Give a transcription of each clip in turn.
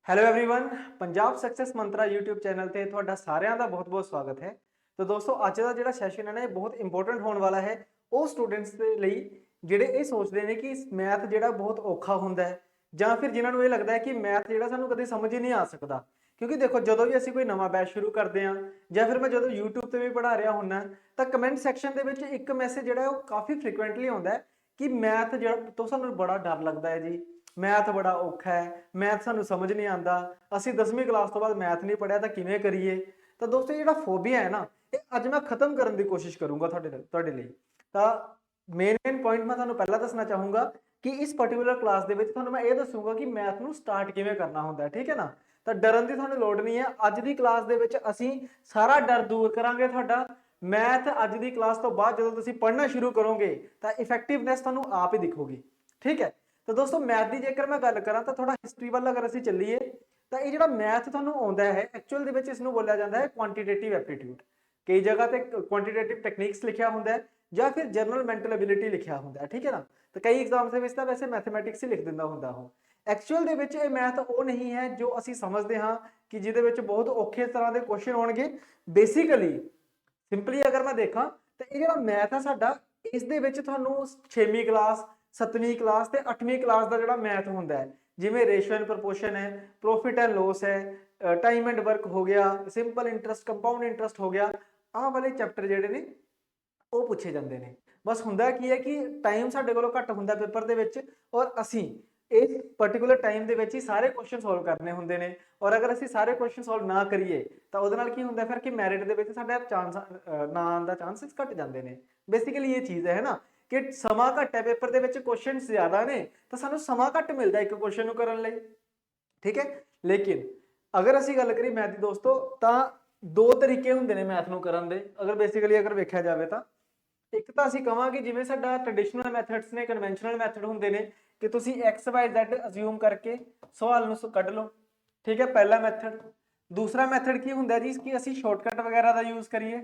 Hello everyone Punjab success मंत्रा YouTube channel ਤੇ ਤੁਹਾਡਾ ਸਾਰਿਆਂ ਦਾ ਬਹੁਤ-ਬਹੁਤ ਸਵਾਗਤ ਹੈ। तो दोस्तों ਅੱਜ ਦਾ ਜਿਹੜਾ ਸੈਸ਼ਨ ਹੈ ਨਾ ਇਹ ਬਹੁਤ ਇੰਪੋਰਟੈਂਟ ਹੋਣ ਵਾਲਾ ਹੈ ਉਹ ਸਟੂਡੈਂਟਸ ਦੇ ਲਈ ਜਿਹੜੇ ਇਹ ਸੋਚਦੇ ਨੇ ਕਿ ਮੈਥ ਜਿਹੜਾ ਬਹੁਤ ਔਖਾ ਹੁੰਦਾ ਹੈ ਜਾਂ ਫਿਰ ਜਿਨ੍ਹਾਂ ਨੂੰ ਇਹ ਲੱਗਦਾ ਹੈ ਕਿ ਮੈਥ ਜਿਹੜਾ ਸਾਨੂੰ ਕਦੇ ਸਮਝ ਹੀ ਨਹੀਂ ਆ ਸਕਦਾ। ਕਿਉਂਕਿ ਦੇਖੋ ਜਦੋਂ ਵੀ ਅਸੀਂ ਕੋਈ ਨਵਾਂ ਬੈਚ ਸ਼ੁਰੂ ਕਰਦੇ ਹਾਂ ਜਾਂ ਫਿਰ ਮੈਂ ਜਦੋਂ YouTube ਤੇ ਵੀ ਪੜ੍ਹਾ ਰਿਹਾ ਹੁੰਨਾ ਤਾਂ ਕਮੈਂਟ ਸੈਕਸ਼ਨ ਦੇ ਵਿੱਚ ਇੱਕ ਮੈਸੇਜ ਜਿਹੜਾ ਉਹ ਕਾਫੀ ਫ੍ਰੀਕੁਐਂਟਲੀ ਆਉਂਦਾ ਹੈ ਕਿ ਮੈਥ ਜਿਹੜਾ ਤੋਂ ਸਾਨੂੰ ਬੜਾ ਡਰ ਲੱਗਦਾ ਹੈ ਜੀ, मैथ बड़ा औखा है, मैथ सानू समझ नहीं आता, असी 10वीं क्लास तो बाद मैथ नहीं पढ़िया तो किवें करिए। तो दोस्तों जिहड़ा फोबिया है ना ये अज मैं खत्म करने की कोशिश करूँगा तुहाडे लई। तो मेन पॉइंट मैं तुहानू पहला दसना चाहूँगा कि इस पर्टिकुलर क्लास दे विच तुहानू मैं ये दसूँगा कि मैथ नू स्टार्ट किवें करना हुंदा है, ठीक है ना। तो डरन की तुहानू लोड़ नहीं है, अज की क्लास दे विच असी सारा डर दूर करांगे तुहाडा। मैथ अज की क्लास तो बाद जदों तुसीं पढ़ना शुरू करोगे तो इफेक्टिवनैस तुहानू आप ही दिखोगी, ठीक है। तो दोस्तों मैथ की जेकर मैं गल करा तो थोड़ा हिस्टरी वाल अगर असीं चलीए तो ये जो मैथ तुहानू आउंदा है एक्चुअल दे विच इसनूं बोलिया जाता है क्वांटिटेटिव एप्टीट्यूड। कई जगह ते क्वांटिटेटिव टेक्निक्स लिखा हुंदा है या फिर जनरल मैंटल एबिलिटी लिखा हुंदा है, ठीक है ना। तो कई एग्जाम्स दे विच तां वैसे मैथमैटिक्स ही लिख दिंदा हुंदा ओह। एक्चुअल दे विच ये मैथ वो नहीं है जो असीं समझदे हां कि जिहदे विच बहुत औखे तरह के क्वेश्चन आउणगे। बेसिकली सिंपली अगर मैं देखा तो ये जो मैथ है साडा इस दे विच तुहानू 6वीं क्लास 7वीं क्लास ते 8वीं क्लास का जो मैथ होंदा है जिवें रेशो एंड प्रपोर्शन है, प्रॉफिट एंड लॉस है, टाइम एंड वर्क हो गया, सिंपल इंटरस्ट कंपाउंड इंटरस्ट हो गया, आह वाले चैप्टर जिहड़े ने ਉਹ ਪੁੱਛੇ ਜਾਂਦੇ ਨੇ। बस ਹੁੰਦਾ ਕੀ है कि टाइम ਸਾਡੇ ਕੋਲੋਂ ਘੱਟ ਹੁੰਦਾ पेपर ਦੇ ਵਿੱਚ और ਅਸੀਂ इस पर्टिकुलर टाइम ਦੇ ਵਿੱਚ ही सारे क्वेश्चन सॉल्व करने ਹੁੰਦੇ ਨੇ। और अगर ਅਸੀਂ ਸਾਰੇ क्वेश्चन सॉल्व ना करिए ਤਾਂ ਉਹਦੇ ਨਾਲ ਕੀ ਹੁੰਦਾ ਫਿਰ ਕਿ ਮੈਰਿਟ ਦੇ ਵਿੱਚ ਸਾਡਾ ਚਾਂਸ ਨਾ ਆਉਣ ਦਾ ਚਾਂਸਸ ਘਟ ਜਾਂਦੇ ਨੇ। बेसिकली ये चीज़ है ना कि समा घट है पेपर ਦੇ ਵਿੱਚ क्वेश्चन ज़्यादा ने तो सानू समा घट मिलता एक क्वेश्चन ਨੂੰ ਕਰਨ ਲਈ, ठीक है। लेकिन अगर ਅਸੀਂ ਗੱਲ करिए मैथ ਦੀ दोस्तों ਤਾਂ दो तरीके ਹੁੰਦੇ ਨੇ मैथ ਨੂੰ ਕਰਨ ਦੇ। अगर बेसिकली अगर ਵੇਖਿਆ ਜਾਵੇ ਤਾਂ एक तो ਅਸੀਂ ਕਵਾਂਗੇ ਜਿਵੇਂ ਸਾਡਾ ट्रेडिशनल मैथड्स ने कन्वेंशनल मैथड ਹੁੰਦੇ ਨੇ कि ਤੁਸੀਂ एक्स वाई जेड अज्यूम करके सवाल ਨੂੰ ਕੱਢ ਲਓ, ठीक है। पहला मैथड। दूसरा मैथड की ਹੁੰਦਾ जी कि ਅਸੀਂ शॉर्टकट वगैरह ਦਾ यूज करिए,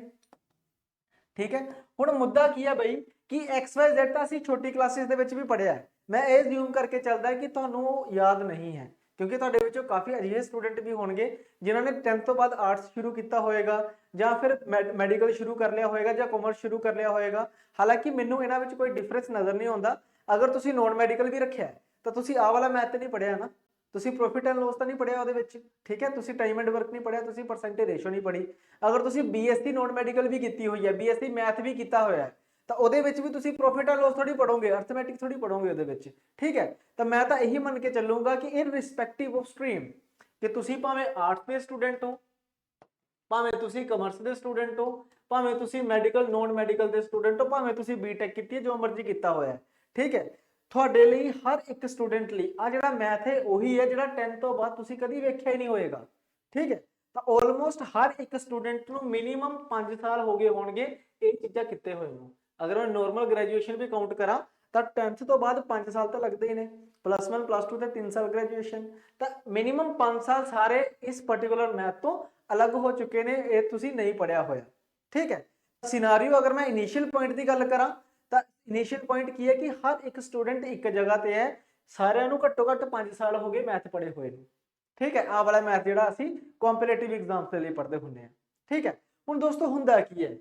ठीक है। ਹੁਣ ਮੁੱਦਾ ਕੀ ਹੈ ਬਈ कि एक्स वाई जेड ਤਾਂ ਅਸੀਂ ਛੋਟੀ ਕਲਾਸਿਸ ਦੇ ਵਿੱਚ ਵੀ ਪੜਿਆ ਹੈ। मैं ਇਹ ਅज्यूम करके ਚੱਲਦਾ कि ਤੁਹਾਨੂੰ याद नहीं है क्योंकि ਤੁਹਾਡੇ ਵਿੱਚੋਂ ਕਾਫੀ ਅਜਿਹੇ ਸਟੂਡੈਂਟ ਵੀ ਹੋਣਗੇ ਜਿਨ੍ਹਾਂ ਨੇ 10th ਤੋਂ ਬਾਅਦ ਆਰਟਸ ਸ਼ੁਰੂ ਕੀਤਾ ਹੋਏਗਾ ਜਾਂ ਫਿਰ ਮੈਡੀਕਲ ਸ਼ੁਰੂ ਕਰ ਲਿਆ ਹੋਏਗਾ ਜਾਂ ਕਾਮਰਸ ਸ਼ੁਰੂ ਕਰ ਲਿਆ ਹੋਏਗਾ। ਹਾਲਾਂਕਿ ਮੈਨੂੰ ਇਹਨਾਂ ਵਿੱਚ ਕੋਈ ਡਿਫਰੈਂਸ ਨਜ਼ਰ ਨਹੀਂ ਆਉਂਦਾ। ਅਗਰ ਤੁਸੀਂ ਨॉन ਮੈਡੀਕਲ ਵੀ ਰੱਖਿਆ ਤਾਂ ਤੁਸੀਂ ਆਹ ਵਾਲਾ ਮੈਥ ਨਹੀਂ ਪੜਿਆ ਨਾ, ਤੁਸੀਂ ਪ੍ਰੋਫਿਟ ਐਂਡ ਲਾਸ ਤਾਂ ਨਹੀਂ ਪੜਿਆ ਉਹਦੇ ਵਿੱਚ, ਠੀਕ ਹੈ। ਤੁਸੀਂ ਟਾਈਮ ਐਂਡ ਵਰਕ ਨਹੀਂ ਪੜਿਆ, ਤੁਸੀਂ ਪਰਸੈਂਟੇਜ ਰੇਸ਼ੋ ਨਹੀਂ ਪੜ੍ਹੀ। ਅਗਰ ਤੁਸੀਂ ਬੀਐਸਸੀ ਨॉन ਮੈਡੀਕਲ ਵੀ ਕੀਤੀ ਹੋਈ ਹੈ, ਬੀਐਸਸੀ ਮੈਥ ਵੀ ਕੀਤਾ ਹੋਇਆ ਹੈ ਤਾਂ ਉਹਦੇ ਵਿੱਚ ਵੀ ਤੁਸੀਂ ਪ੍ਰੋਫਿਟ ਐਂਡ ਲਾਸ ਥੋੜੀ ਪੜੋਗੇ, ਅਰਥਮੈਟਿਕ ਥੋੜੀ ਪੜੋਗੇ ਉਹਦੇ ਵਿੱਚ, ਠੀਕ ਹੈ। ਤਾਂ ਮੈਂ ਤਾਂ ਇਹੀ ਮੰਨ ਕੇ ਚੱਲੂੰਗਾ ਕਿ ਇਰਰਿਸਪੈਕਟਿਵ ਆਫ ਸਟਰੀਮ ਕਿ ਤੁਸੀਂ ਭਾਵੇਂ ਆਰਟਸ ਦੇ ਸਟੂਡੈਂਟ ਹੋ, ਭਾਵੇਂ ਤੁਸੀਂ ਕਮਰਸ ਦੇ ਸਟੂਡੈਂਟ ਹੋ, ਭਾਵੇਂ ਤੁਸੀਂ ਮੈਡੀਕਲ ਨॉन ਮੈਡੀਕਲ ਦੇ ਸਟੂਡੈਂਟ ਹੋ, ਭਾਵੇਂ ਤੁਸੀਂ ਬੀਟੈਕ ਕੀਤੀ ਹੈ, ਜੋ ਮਰਜ਼ੀ ਕੀਤਾ ਹੋਇਆ ਹੈ, ਠੀਕ ਹੈ। ਤੁਹਾਡੇ ਲਈ ਹਰ ਇੱਕ ਸਟੂਡੈਂਟ ਲਈ ਆ ਜਿਹੜਾ ਮੈਥ ਹੈ ਉਹੀ ਹੈ ਜਿਹੜਾ 10 ਤੋਂ ਬਾਅਦ ਤੁਸੀਂ ਕਦੀ ਵੇਖਿਆ ਹੀ ਨਹੀਂ ਹੋਏਗਾ, ਠੀਕ ਹੈ। ਤਾਂ ਆਲਮੋਸਟ ਹਰ ਇੱਕ ਸਟੂਡੈਂਟ ਨੂੰ ਮਿਨੀਮਮ 5 ਸਾਲ ਹੋ ਗਏ ਹੋਣਗੇ ਇਹ ਚੀਜ਼ਾਂ ਕੀਤੇ ਹੋਏ ਨੂੰ। अगर मैं नॉर्मल ग्रेजुएशन भी काउंट करा तो 10th तो बाद 5 साल तो लगते ही ने, +1 +2 तो 3 साल ग्रेजुएशन, तो मिनिमम 5 साल सारे इस पर्टिकुलर मैथ तो अलग हो चुके ने, ये तुसी नहीं पढ़िया होया, ठीक है। सिनारियो अगर मैं इनिशियल पॉइंट की गल करा तो इनिशियल पॉइंट की है कि हर एक स्टूडेंट एक जगह ते है, सारिਆਂ ਨੂੰ घट्टो घट्ट 5 साल हो गए मैथ पढ़े हुए, ठीक है। आ वाला मैथ ਜਿਹੜਾ ਅਸੀਂ ਕੰਪੀਟੀਟਿਵ एग्जाम्स ਦੇ ਲਈ ਪੜ੍ਹਦੇ ਹੁੰਦੇ ਆ, ठीक है। ਹੁਣ ਦੋਸਤੋ ਹੁੰਦਾ ਕੀ ਹੈ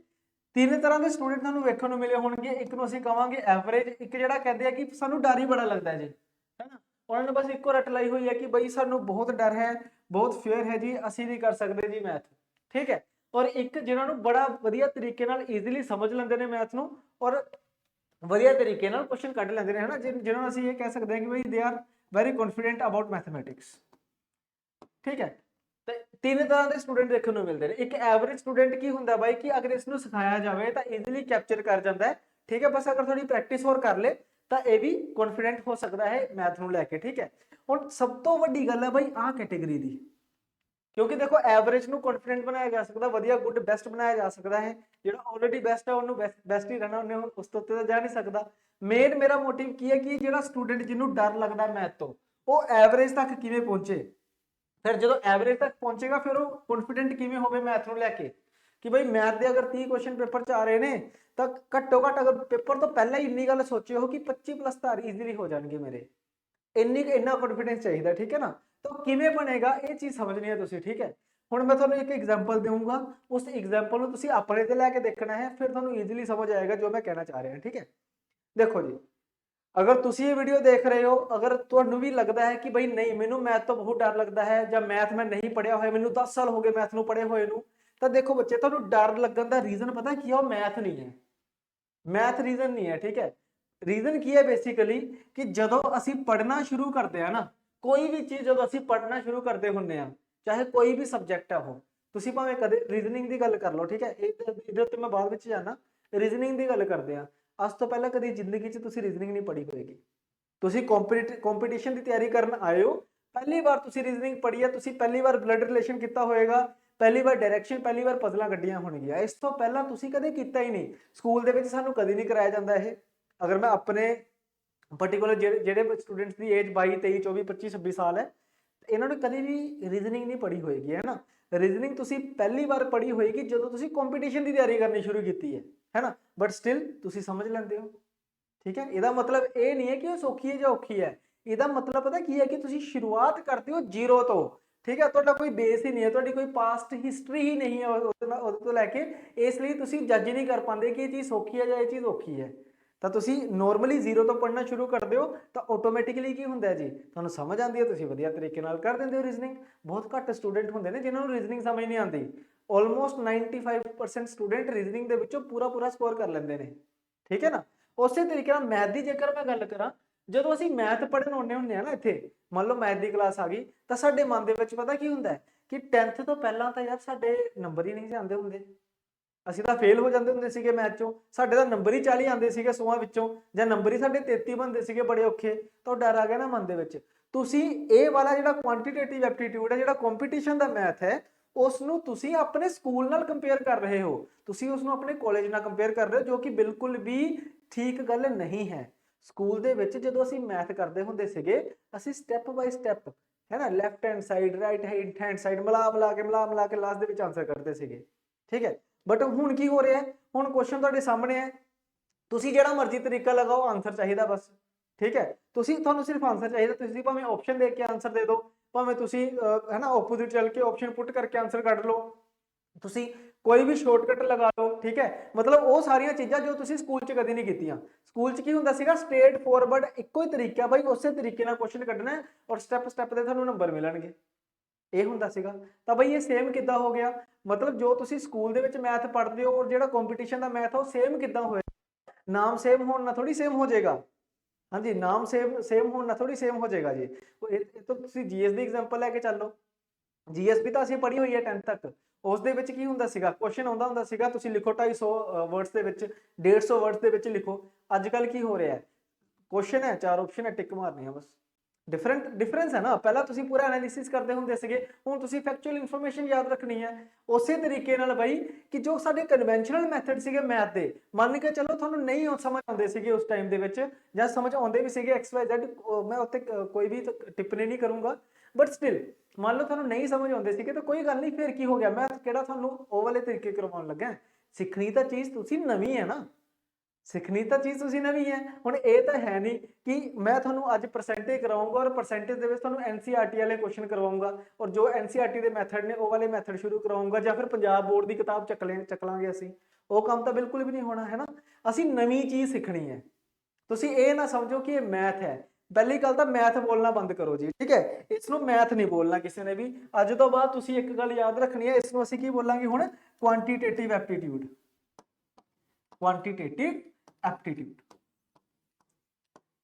तीन तरह के स्टूडेंट ਸਾਨੂੰ ਵੇਖਣ ਨੂੰ ਮਿਲੇ ਹੋਣਗੇ। ਇੱਕ ਨੂੰ ਅਸੀਂ ਕਵਾਂਗੇ ਐਵਰੇਜ, ਇੱਕ ਜਿਹੜਾ ਕਹਿੰਦੇ ਆ ਕਿ ਸਾਨੂੰ ਡਰ ਹੀ ਬੜਾ ਲੱਗਦਾ ਜੀ, ਹੈ ਨਾ। ਉਹਨਾਂ ਨੇ ਬਸ ਇੱਕੋ ਰੱਟ ਲਾਈ ਹੋਈ ਹੈ ਕਿ ਬਈ ਸਾਨੂੰ ਬਹੁਤ ਡਰ ਹੈ, ਬਹੁਤ ਫੀਅਰ ਹੈ ਜੀ, ਅਸੀਂ ਨਹੀਂ ਕਰ ਸਕਦੇ ਜੀ ਮੈਥ, ਠੀਕ ਹੈ। ਔਰ ਇੱਕ ਜਿਹਨਾਂ ਨੂੰ ਬੜਾ ਵਧੀਆ ਤਰੀਕੇ ਨਾਲ ਈਜ਼ੀਲੀ ਸਮਝ ਲੈਂਦੇ ਨੇ ਮੈਥ ਨੂੰ ਔਰ ਵਧੀਆ ਤਰੀਕੇ ਨਾਲ ਕੁਐਸਚਨ ਕੱਢ ਲੈਂਦੇ ਨੇ, ਹੈ ਨਾ, ਜਿਹਨਾਂ ਨੂੰ ਅਸੀਂ ਇਹ ਕਹਿ ਸਕਦੇ ਹਾਂ ਕਿ ਬਈ they are very confident about mathematics, ठीक है। तीन तरह के स्टूडेंट देखने को मिलते हैं। एक एवरेज स्टूडेंट की होंगे भाई कि अगर इसको सिखाया जाए तो ईजिली कैप्चर कर जाता है, ठीक है। बस अगर थोड़ी प्रैक्टिस और कर ले तो यह भी कॉन्फिडेंट हो सकता है मैथ को लैके, ठीक है। हुण सब तो वड्डी गल है भाई आ कैटेगरी की, क्योंकि देखो एवरेज को कॉन्फिडेंट बनाया जा सकता, वधिया गुड बेस्ट बनाया जा सकता है। जो ऑलरेडी बेस्ट है उन्होंने बेस्ट ही रहना, उन्हें उस तो उत्ते जा नहीं सकता। मेन मेरा मोटिव की है कि जो स्टूडेंट जिन्होंने डर लगता मैथ तो वो एवरेज तक किवें पहुंचे, फिर जो एवरेज तक पहुंचेगा फिर वो कॉन्फिडेंट किवें होवे मैथ को लैके कि भाई मैथ के अगर 30 क्वेश्चन पेपर च आ रहे हैं तो घट्टो घट्ट अगर पेपर तो पहले ही इन्नी गल सोचे हो कि 25 प्लस तो ईजिली हो जाएंगे मेरे, इन्ना कॉन्फिडेंस चाहिए, ठीक है ना। ਤਾਂ ਕਿਵੇਂ ਬਣੇਗਾ ਇਹ ਚੀਜ਼ ਸਮਝਣੀ ਹੈ ਤੁਸੀਂ, ਠੀਕ ਹੈ। ਹੁਣ ਮੈਂ ਤੁਹਾਨੂੰ ਇੱਕ ਐਗਜ਼ਾਮਪਲ ਦੇਵਾਂਗਾ, ਉਸ ਐਗਜ਼ਾਮਪਲ ਨੂੰ ਤੁਸੀਂ ਆਪਣੇ ਤੇ ਲੈ ਕੇ ਦੇਖਣਾ ਹੈ, ਫਿਰ ਤੁਹਾਨੂੰ ਈਜ਼ੀਲੀ ਸਮਝ ਆਏਗਾ ਜੋ ਮੈਂ ਕਹਿਣਾ ਚਾਹ ਰਿਹਾ, ਠੀਕ ਹੈ। ਦੇਖੋ ਜੀ, ਅਗਰ ਤੁਸੀਂ ਇਹ ਵੀਡੀਓ ਦੇਖ ਰਹੇ ਹੋ, ਅਗਰ ਤੁਹਾਨੂੰ ਵੀ ਲੱਗਦਾ ਹੈ ਕਿ ਬਈ ਨਹੀਂ ਮੈਨੂੰ ਮੈਥ ਤੋਂ ਬਹੁਤ ਡਰ ਲੱਗਦਾ ਹੈ, ਜਾਂ ਮੈਥ ਮੈਂ ਨਹੀਂ ਪੜਿਆ ਹੋਇਆ, ਮੈਨੂੰ 10 ਸਾਲ ਹੋ ਗਏ ਮੈਥ ਨੂੰ ਪੜ੍ਹੇ ਹੋਏ ਨੂੰ, ਤਾਂ ਦੇਖੋ ਬੱਚੇ, ਤੁਹਾਨੂੰ ਡਰ ਲੱਗਣ ਦਾ ਰੀਜ਼ਨ ਪਤਾ ਕੀ ਹੈ? ਉਹ ਮੈਥ ਨਹੀਂ ਹੈ, ਮੈਥ ਰੀਜ਼ਨ ਨਹੀਂ ਹੈ, ਠੀਕ ਹੈ। ਰੀਜ਼ਨ ਕੀ ਹੈ ਬੇਸਿਕਲੀ, ਕਿ ਜਦੋਂ ਅਸੀਂ ਪੜ੍ਹਨਾ ਸ਼ੁਰੂ ਕਰਦੇ ਆ ਨਾ, ਕੋਈ ਵੀ ਚੀਜ਼ ਜਦੋਂ ਅਸੀਂ ਪੜ੍ਹਨਾ ਸ਼ੁਰੂ ਕਰਦੇ ਹੁੰਦੇ ਆ, ਚਾਹੇ ਕੋਈ ਵੀ ਸਬਜੈਕਟ ਹੈ ਉਹ, ਤੁਸੀਂ ਭਾਵੇਂ ਕਦੇ ਰੀਜ਼ਨਿੰਗ ਦੀ ਗੱਲ ਕਰ ਲਓ, ਠੀਕ ਹੈ, ਇਹਦੇ ਉੱਤੇ ਮੈਂ ਬਾਅਦ ਵਿੱਚ ਜਾਣਾ। ਰੀਜ਼ਨਿੰਗ ਦੀ ਗੱਲ ਕਰਦੇ ਆ, ਅੱਜ ਤੋਂ ਪਹਿਲਾਂ ਕਦੀ ਜ਼ਿੰਦਗੀ 'ਚ ਤੁਸੀਂ ਰੀਜ਼ਨਿੰਗ ਨਹੀਂ ਪੜ੍ਹੀ ਹੋਏਗੀ, ਤੁਸੀਂ ਕੰਪੀਟੀਸ਼ਨ ਦੀ ਤਿਆਰੀ ਕਰਨ ਆਏ ਹੋ, ਪਹਿਲੀ ਵਾਰ ਤੁਸੀਂ ਰੀਜ਼ਨਿੰਗ ਪੜ੍ਹੀ ਹੈ, ਤੁਸੀਂ ਪਹਿਲੀ ਵਾਰ ਬਲੱਡ ਰਿਲੇਸ਼ਨ ਕੀਤਾ ਹੋਏਗਾ, ਪਹਿਲੀ ਵਾਰ ਡਾਇਰੈਕਸ਼ਨ, ਪਹਿਲੀ ਵਾਰ ਪਜ਼ਲਾਂ ਕੱਢੀਆਂ ਹੋਣਗੀਆਂ, ਇਸ ਤੋਂ ਪਹਿਲਾਂ ਤੁਸੀਂ ਕਦੇ ਕੀਤਾ ਹੀ ਨਹੀਂ। ਸਕੂਲ ਦੇ ਵਿੱਚ ਸਾਨੂੰ ਕਦੀ ਨਹੀਂ ਕਰਾਇਆ ਜਾਂਦਾ ਇਹ। ਅਗਰ ਮੈਂ ਆਪਣੇ ਪਰਟੀਕੂਲਰ ਜਿਹੜੇ ਸਟੂਡੈਂਟਸ ਦੀ ਏਜ 22 23 24 25 26 ਸਾਲ ਹੈ, ਇਹਨਾਂ ਨੇ ਕਦੇ ਵੀ ਰੀਜ਼ਨਿੰਗ ਨਹੀਂ ਪੜ੍ਹੀ ਹੋਏਗੀ, ਹੈ ਨਾ। ਰੀਜ਼ਨਿੰਗ ਤੁਸੀਂ ਪਹਿਲੀ ਵਾਰ ਪੜ੍ਹੀ ਹੋਏਗੀ ਜਦੋਂ ਤੁਸੀਂ ਕੰਪੀਟੀਸ਼ਨ ਦੀ ਤਿਆਰੀ ਕਰਨੀ ਸ਼ੁਰੂ ਕੀਤੀ ਹੈ ਨਾ, ਬਟ ਸਟਿਲ ਤੁਸੀਂ ਸਮਝ ਲੈਂਦੇ ਹੋ, ਠੀਕ ਹੈ। ਇਹਦਾ ਮਤਲਬ ਇਹ ਨਹੀਂ ਹੈ ਕਿ ਉਹ ਸੌਖੀ ਹੈ ਜਾਂ ਔਖੀ ਹੈ, ਇਹਦਾ ਮਤਲਬ ਪਤਾ ਕੀ ਹੈ ਕਿ ਤੁਸੀਂ ਸ਼ੁਰੂਆਤ ਕਰਦੇ ਹੋ ਜ਼ੀਰੋ ਤੋਂ, ਠੀਕ ਹੈ। ਤੁਹਾਡਾ ਕੋਈ ਬੇਸ ਹੀ ਨਹੀਂ ਹੈ, ਤੁਹਾਡੀ ਕੋਈ ਪਾਸਟ ਹਿਸਟਰੀ ਹੀ ਨਹੀਂ ਹੈ ਉਹਦੇ ਤੋਂ ਲੈ ਕੇ, ਇਸ ਲਈ ਤੁਸੀਂ ਜੱਜ ਨਹੀਂ ਕਰ ਪਾਉਂਦੇ ਕਿ ਇਹ ਚੀਜ਼ ਸੌਖੀ ਹੈ ਜਾਂ ਇਹ ਚੀਜ਼ ਔਖੀ ਹੈ। ਤਾਂ ਤੁਸੀਂ ਨੋਰਮਲੀ ਜ਼ੀਰੋ ਤੋਂ ਪੜ੍ਹਨਾ ਸ਼ੁਰੂ ਕਰਦੇ ਹੋ, ਤਾਂ ਆਟੋਮੈਟਿਕਲੀ ਕੀ ਹੁੰਦਾ ਜੀ, ਤੁਹਾਨੂੰ ਸਮਝ ਆਉਂਦੀ ਹੈ, ਤੁਸੀਂ ਵਧੀਆ ਤਰੀਕੇ ਨਾਲ ਕਰ ਦਿੰਦੇ ਹੋ ਰੀਜ਼ਨਿੰਗ। ਬਹੁਤ ਘੱਟ ਸਟੂਡੈਂਟ ਹੁੰਦੇ ਨੇ ਜਿਨ੍ਹਾਂ ਨੂੰ ਰੀਜ਼ਨਿੰਗ ਸਮਝ ਨਹੀਂ ਆਉਂਦੀ, ਆਲਮੋਸਟ 95% ਸਟੂਡੈਂਟ ਰੀਜ਼ਨਿੰਗ ਦੇ ਵਿੱਚੋਂ ਪੂਰਾ ਸਕੋਰ ਕਰ ਲੈਂਦੇ ਨੇ, ਠੀਕ ਹੈ ਨਾ। ਉਸੇ ਤਰੀਕੇ ਨਾਲ ਮੈਥ ਦੀ ਜੇਕਰ ਮੈਂ ਗੱਲ ਕਰਾਂ, ਜਦੋਂ ਅਸੀਂ ਮੈਥ ਪੜ੍ਹਨ ਆਉਂਦੇ ਹੁੰਦੇ ਆ ਨਾ, ਇੱਥੇ ਮੰਨ ਲਓ ਮੈਥ ਦੀ ਕਲਾਸ ਆ ਗਈ, ਤਾਂ ਸਾਡੇ ਮਨ ਦੇ ਵਿੱਚ ਪਤਾ ਕੀ ਹੁੰਦਾ ਹੈ ਕਿ 10th ਤੋਂ ਪਹਿਲਾਂ ਤਾਂ ਯਾਰ ਸਾਡੇ ਨੰਬਰ ਹੀ ਨਹੀਂ ਆਉਂਦੇ ਹੁੰਦੇ, ਅਸੀਂ ਤਾਂ ਫੇਲ ਹੋ ਜਾਂਦੇ ਹੁੰਦੇ ਸੀਗੇ ਮੈਥ ਚੋਂ, ਸਾਡੇ ਤਾਂ ਨੰਬਰ ਹੀ 40 ਆਉਂਦੇ ਸੀਗੇ 100 ਵਿੱਚੋਂ, ਜਾਂ ਨੰਬਰ ਹੀ ਸਾਡੇ 33 ਬਣਦੇ ਸੀਗੇ ਬੜੇ ਔਖੇ, ਤਾਂ ਡਰ ਆ ਗਿਆ ਨਾ ਮਨ ਦੇ ਵਿੱਚ। ਤੁਸੀਂ ਇਹ ਵਾਲਾ ਜਿਹੜਾ ਕੁਆਂਟੀਟੇਟਿਵ ਐਪਟੀਟਿਊਡ ਹੈ, ਜਿਹੜਾ ਕੰਪੀਟੀਸ਼ਨ ਦਾ ਮੈਥ ਹੈ, ਉਸ ਨੂੰ ਤੁਸੀਂ ਆਪਣੇ ਸਕੂਲ ਨਾਲ ਕੰਪੇਅਰ ਕਰ ਰਹੇ ਹੋ, ਤੁਸੀਂ ਉਸ ਨੂੰ ਆਪਣੇ ਕਾਲਜ ਨਾਲ ਕੰਪੇਅਰ ਕਰ ਰਹੇ ਹੋ, ਜੋ ਕਿ ਬਿਲਕੁਲ ਵੀ ਠੀਕ ਗੱਲ ਨਹੀਂ ਹੈ। ਸਕੂਲ ਦੇ ਵਿੱਚ ਜਦੋਂ ਅਸੀਂ ਮੈਥ ਕਰਦੇ ਹੁੰਦੇ ਸੀਗੇ, ਅਸੀਂ ਸਟੈਪ ਬਾਈ ਸਟੈਪ, ਹੈ ਨਾ, left hand side, right hand side, ਮਿਲਾ ਕੇ ਲਾਸਟ ਦੇ ਵਿੱਚ ਆਨਸਰ ਕਰਦੇ ਸੀਗੇ, ਠੀਕ ਹੈ। ਬਟ ਹੁਣ ਕੀ ਹੋ ਰਿਹਾ, ਹੁਣ ਕੁਐਸਚਨ ਤੁਹਾਡੇ ਸਾਹਮਣੇ ਹੈ, ਤੁਸੀਂ ਜਿਹੜਾ ਮਰਜ਼ੀ ਤਰੀਕਾ ਲਗਾਓ, ਆਨਸਰ ਚਾਹੀਦਾ ਬਸ, ਠੀਕ ਹੈ। ਤੁਹਾਨੂੰ ਸਿਰਫ ਆਨਸਰ ਚਾਹੀਦਾ, ਤੁਸੀਂ ਭਾਵੇਂ ਆਪਸ਼ਨ ਦੇਖ ਕੇ ਆਨਸਰ ਦੇ ਦਿਓ, ਭਾਵੇਂ ਤੁਸੀਂ ਹੈ ਨਾ ਆਪੋਜ਼ਿਟ ਚੱਲ ਕੇ ਆਪਸ਼ਨ ਪੁੱਟ ਕਰਕੇ ਆਨਸਰ ਕੱਢ ਲਓ, ਤੁਸੀਂ ਕੋਈ ਵੀ ਸ਼ਾਰਟਕਟ ਲਗਾ ਲਓ, ਠੀਕ ਹੈ। ਮਤਲਬ ਉਹ ਸਾਰੀਆਂ ਚੀਜ਼ਾਂ ਜੋ ਤੁਸੀਂ ਸਕੂਲ 'ਚ ਕਦੇ ਨਹੀਂ ਕੀਤੀਆਂ। ਸਕੂਲ 'ਚ ਕੀ ਹੁੰਦਾ ਸੀਗਾ, ਸਟ੍ਰੇਟ ਫੋਰਵਰਡ ਇੱਕੋ ਹੀ ਤਰੀਕਾ, ਬਾਈ ਉਸੇ ਤਰੀਕੇ ਨਾਲ ਕੁਐਸਚਨ ਕੱਢਣਾ ਹੈ, ਔਰ ਸਟੈਪ ਦੇ ਤੁਹਾਨੂੰ ਨੰਬਰ ਮਿਲਣਗੇ, ਇਹ ਹੁੰਦਾ ਸੀਗਾ। ਤਾਂ ਬਈ ਇਹ ਸੇਮ ਕਿੱਦਾਂ ਹੋ ਗਿਆ, ਮਤਲਬ ਜੋ ਤੁਸੀਂ ਸਕੂਲ ਦੇ ਵਿੱਚ ਮੈਥ ਪੜ੍ਹਦੇ ਹੋ ਔਰ ਜਿਹੜਾ ਕੰਪੀਟੀਸ਼ਨ ਦਾ ਮੈਥ ਆ, ਉਹ ਸੇਮ ਕਿੱਦਾਂ ਹੋਇਆ? ਨਾਮ ਸੇਮ ਹੋਣ ਨਾਲ ਥੋੜੀ ਸੇਮ ਹੋ ਜਾਏਗਾ, ਹਾਂਜੀ, ਨਾਮ ਸੇਮ ਹੋਣ ਨਾਲ ਥੋੜੀ ਸੇਮ ਹੋ ਜਾਏਗਾ ਜੀ। ਇਹ ਤਾਂ ਤੁਸੀਂ ਜੀਐਸ ਦੀ ਐਗਜ਼ਾਮਪਲ ਲੈ ਕੇ ਚੱਲੋ, ਜੀਐਸ ਵੀ ਤਾਂ ਅਸੀਂ ਪੜ੍ਹੀ ਹੋਈ ਹੈ 10th ਤੱਕ, ਉਸ ਦੇ ਵਿੱਚ ਕੀ ਹੁੰਦਾ ਸੀਗਾ, ਕੁਐਸਚਨ ਆਉਂਦਾ ਹੁੰਦਾ ਸੀਗਾ, ਤੁਸੀਂ ਲਿਖੋ 250 ਵਰਡਸ ਦੇ ਵਿੱਚ, 150 ਵਰਡਸ ਦੇ ਵਿੱਚ ਲਿਖੋ। ਅੱਜ ਕੱਲ ਕੀ ਹੋ ਰਿਹਾ ਹੈ, ਕੁਐਸਚਨ ਹੈ, 4 ਆਪਸ਼ਨ ਹੈ, ਟਿਕ ਮਾਰਨੀ ਹੈ ਬਸ। ਡਿਫਰੈਂਸ ਹੈ ਨਾ, ਪਹਿਲਾਂ ਤੁਸੀਂ ਪੂਰਾ ਐਨਾਲਿਸਿਸ ਕਰਦੇ ਹੁੰਦੇ ਸੀਗੇ, ਹੁਣ ਤੁਸੀਂ ਫੈਕਚੁਅਲ ਇਨਫੋਰਮੇਸ਼ਨ ਯਾਦ ਰੱਖਣੀ ਹੈ। ਉਸੇ ਤਰੀਕੇ ਨਾਲ ਬਾਈ, ਕਿ ਜੋ ਸਾਡੇ ਕਨਵੈਨਸ਼ਨਲ ਮੈਥਡ ਸੀਗੇ ਮੈਥ ਦੇ, ਮੰਨ ਕੇ ਚਲੋ ਤੁਹਾਨੂੰ ਨਹੀਂ ਸਮਝ ਆਉਂਦੇ ਸੀਗੇ ਉਸ ਟਾਈਮ ਦੇ ਵਿੱਚ, ਜਾਂ ਸਮਝ ਆਉਂਦੇ ਵੀ ਸੀਗੇ XYZ, ਮੈਂ ਉੱਤੇ ਕੋਈ ਵੀ ਟਿੱਪਣੀ ਨਹੀਂ ਕਰੂੰਗਾ, ਬਟ ਸਟਿਲ ਮੰਨ ਲਓ ਤੁਹਾਨੂੰ ਨਹੀਂ ਸਮਝ ਆਉਂਦੇ ਸੀਗੇ, ਤਾਂ ਕੋਈ ਗੱਲ ਨਹੀਂ, ਫਿਰ ਕੀ ਹੋ ਗਿਆ, ਮੈਂ ਕਿਹੜਾ ਤੁਹਾਨੂੰ ਉਹ ਵਾਲੇ ਤਰੀਕੇ ਕਰਵਾਉਣ ਲੱਗਾ। ਸਿੱਖਣੀ ਤਾਂ ਚੀਜ਼ ਤੁਸੀਂ ਨਵੀਂ ਹੈ ਨਾ, ਸਿੱਖਣੀ ਤਾਂ ਚੀਜ਼ ਤੁਸੀਂ ਨਵੀਂ ਹੈ। ਹੁਣ ਇਹ ਤਾਂ ਹੈ ਨਹੀਂ ਕਿ ਮੈਂ ਤੁਹਾਨੂੰ ਅੱਜ ਪਰਸੈਂਟੇਜ ਕਰਾਊਂਗਾ ਔਰ ਪਰਸੈਂਟੇਜ ਦੇ ਵਿੱਚ ਤੁਹਾਨੂੰ NCERT ਵਾਲੇ ਕੁਐਸਚਨ ਕਰਵਾਊਂਗਾ, ਔਰ ਜੋ NCERT ਦੇ ਮੈਥਡ ਨੇ ਉਹ ਵਾਲੇ ਮੈਥਡ ਸ਼ੁਰੂ ਕਰਾਊਂਗਾ, ਜਾਂ ਫਿਰ ਪੰਜਾਬ ਬੋਰਡ ਦੀ ਕਿਤਾਬ ਚੱਕ ਲਾਂਗੇ ਅਸੀਂ, ਉਹ ਕੰਮ ਤਾਂ ਬਿਲਕੁਲ ਵੀ ਨਹੀਂ ਹੋਣਾ, ਹੈ ਨਾ। ਅਸੀਂ ਨਵੀਂ ਚੀਜ਼ ਸਿੱਖਣੀ ਹੈ। ਤੁਸੀਂ ਇਹ ਨਾ ਸਮਝੋ ਕਿ ਇਹ ਮੈਥ ਹੈ। ਪਹਿਲੀ ਗੱਲ ਤਾਂ ਮੈਥ ਬੋਲਣਾ ਬੰਦ ਕਰੋ ਜੀ, ਠੀਕ ਹੈ, ਇਸ ਨੂੰ ਮੈਥ ਨਹੀਂ ਬੋਲਣਾ ਕਿਸੇ ਨੇ ਵੀ। ਅੱਜ ਤੋਂ ਬਾਅਦ ਤੁਸੀਂ ਇੱਕ ਗੱਲ ਯਾਦ ਰੱਖਣੀ ਹੈ, ਇਸ ਨੂੰ ਅਸੀਂ ਕੀ ਬੋਲਾਂਗੇ ਹੁਣ, ਕੁਆਂਟੀਟੇਟਿਵ ਐਪਟੀਟਿਊਡ, ਕੁਆਂਟੀਟੇਟਿਵ ਐਪਟੀਟਿਊਡ।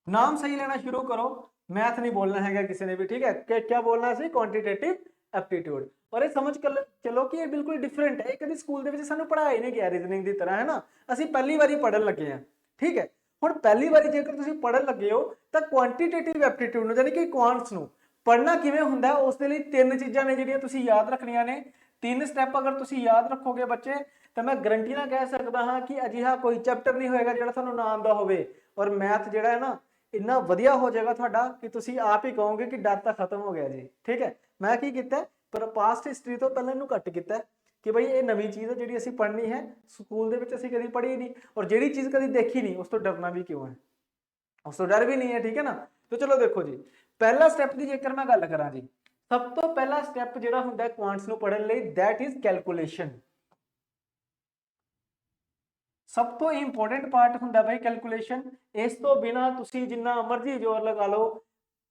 नाम सही लेना शुरू करो, मैथ नहीं बोलना है किसी ने भी, ठीक है। क्या बोलना है, क्वांटिटेटिव एप्टीट्यूड। और ये समझ कर चलो कि ये बिल्कुल डिफरेंट है, कभी स्कूल ਦੇ ਵਿੱਚ ਸਾਨੂੰ ਪੜਾਇਆ ਨਹੀਂ ਗਿਆ ਰੀਜ਼ਨਿੰਗ ਦੀ ਤਰ੍ਹਾਂ, ਹੈ ਨਾ, ਅਸੀਂ ਪਹਿਲੀ ਵਾਰੀ ਪੜਨ ਲੱਗੇ ਹਾਂ, ਠੀਕ ਹੈ। ਹੁਣ ਪਹਿਲੀ ਵਾਰੀ ਜੇਕਰ ਤੁਸੀਂ ਪੜਨ ਲੱਗੇ ਹੋ, ਤਾਂ ਕੁਆਂਟੀਟੇਟਿਵ ਐਪਟੀਟਿਊਡ ਨੂੰ, ਯਾਨੀ ਕਿ ਕੁਆਂਟਸ ਨੂੰ ਪੜਨਾ ਕਿਵੇਂ ਹੁੰਦਾ, ਉਸ ਦੇ ਲਈ 3 ਚੀਜ਼ਾਂ ਨੇ ਜਿਹੜੀਆਂ ਤੁਸੀਂ ਯਾਦ ਰੱਖਣੀਆਂ ਨੇ। 3 ਸਟੈਪ ਅਗਰ ਤੁਸੀਂ ਯਾਦ ਰੱਖੋਗੇ ਬੱਚੇ, ਤਾਂ ਮੈਂ ਗਰੰਟੀ ਨਾਲ ਕਹਿ ਸਕਦਾ ਹਾਂ ਕਿ ਅਜਿਹਾ ਕੋਈ ਚੈਪਟਰ ਨਹੀਂ ਹੋਏਗਾ ਜਿਹੜਾ ਤੁਹਾਨੂੰ ਨਾ ਆਉਂਦਾ ਹੋਵੇ। ਔਰ ਮੈਥ ਜਿਹੜਾ ਹੈ ਨਾ, ਇੰਨਾ ਵਧੀਆ ਹੋ ਜਾਏਗਾ ਤੁਹਾਡਾ ਕਿ ਤੁਸੀਂ ਆਪ ਹੀ ਕਹੋਗੇ ਕਿ ਡਰ ਤਾਂ ਖਤਮ ਹੋ ਗਿਆ ਜੀ, ਠੀਕ ਹੈ। ਮੈਂ ਕੀ ਕੀਤਾ, ਪਰ ਪਾਸਟ ਹਿਸਟਰੀ ਤੋਂ ਪਹਿਲਾਂ ਇਹਨੂੰ ਕੱਟ ਕੀਤਾ ਕਿ ਬਈ ਇਹ ਨਵੀਂ ਚੀਜ਼ ਹੈ ਜਿਹੜੀ ਅਸੀਂ ਪੜ੍ਹਨੀ ਹੈ, ਸਕੂਲ ਦੇ ਵਿੱਚ ਅਸੀਂ ਕਦੀ ਪੜ੍ਹੀ ਨਹੀਂ, ਔਰ ਜਿਹੜੀ ਚੀਜ਼ ਕਦੀ ਦੇਖੀ ਨਹੀਂ ਉਸ ਤੋਂ ਡਰਨਾ ਵੀ ਕਿਉਂ ਹੈ, ਉਸ ਤੋਂ ਡਰ ਵੀ ਨਹੀਂ ਹੈ, ਠੀਕ ਹੈ ਨਾ। तो चलो देखो जी, पहला स्टेप की जेकर मैं गल करा जी, ਸਭ ਤੋਂ ਪਹਿਲਾ ਸਟੈਪ ਜਿਹੜਾ ਹੁੰਦਾ ਕੁਆਂਟਸ ਨੂੰ ਪੜ੍ਹਨ ਲਈ that is calculation। ਸਭ ਤੋਂ ਇੰਪੋਰਟੈਂਟ ਪਾਰਟ ਹੁੰਦਾ ਭਾਈ ਕੈਲਕੂਲੇਸ਼ਨ। ਇਸ ਤੋਂ ਬਿਨਾ ਤੁਸੀਂ ਜਿੰਨਾ ਮਰਜ਼ੀ ਜ਼ੋਰ ਲਗਾ ਲਓ